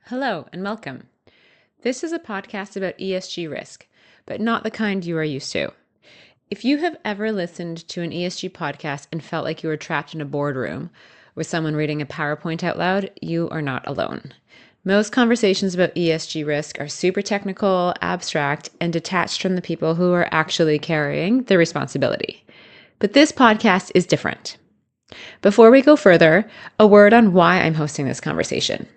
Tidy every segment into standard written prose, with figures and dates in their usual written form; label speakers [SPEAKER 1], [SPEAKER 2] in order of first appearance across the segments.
[SPEAKER 1] Hello and welcome. This is a podcast about ESG risk, but not the kind you are used to. If you have ever listened to an ESG podcast and felt like you were trapped in a boardroom with someone reading a PowerPoint out loud, you are not alone. Most conversations about ESG risk are super technical, abstract, and detached from the people who are actually carrying the responsibility. But this podcast is different. Before we go further, a word on why I'm hosting this conversation.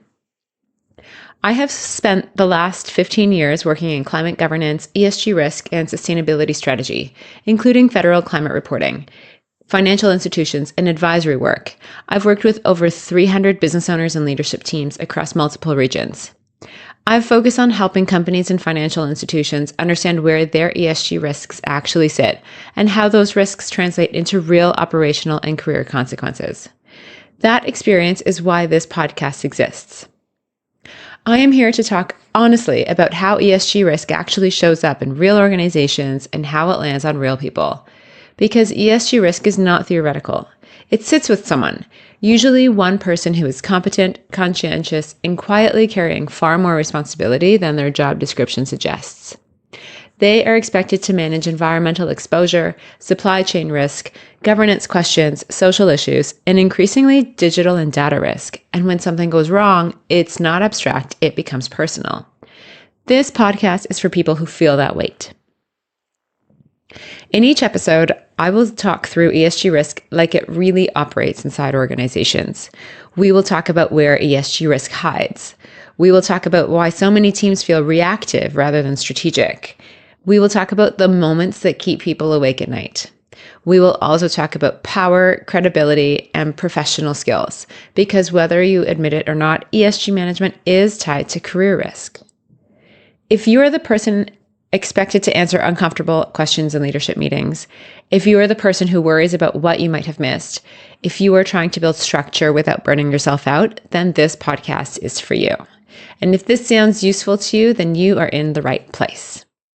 [SPEAKER 1] I have spent the last 15 years working in climate governance, ESG risk, and sustainability strategy, including federal climate reporting, financial institutions, and advisory work. I've worked with over 300 business owners and leadership teams across multiple regions. I've focused on helping companies and financial institutions understand where their ESG risks actually sit and how those risks translate into real operational and career consequences. That experience is why this podcast exists. I am here to talk honestly about how ESG risk actually shows up in real organizations and how it lands on real people. Because ESG risk is not theoretical. It sits with someone, usually one person who is competent, conscientious, and quietly carrying far more responsibility than their job description suggests. They are expected to manage environmental exposure, supply chain risk, governance questions, social issues, and increasingly digital and data risk. And when something goes wrong, it's not abstract, it becomes personal. This podcast is for people who feel that weight. In each episode, I will talk through ESG risk like it really operates inside organizations. We will talk about where ESG risk hides. We will talk about why so many teams feel reactive rather than strategic. We will talk about the moments that keep people awake at night. We will also talk about power, credibility, and professional skills, because whether you admit it or not, ESG management is tied to career risk. If you are the person expected to answer uncomfortable questions in leadership meetings, if you are the person who worries about what you might have missed, if you are trying to build structure without burning yourself out, then this podcast is for you. And if this sounds useful to you, then you are in the right place.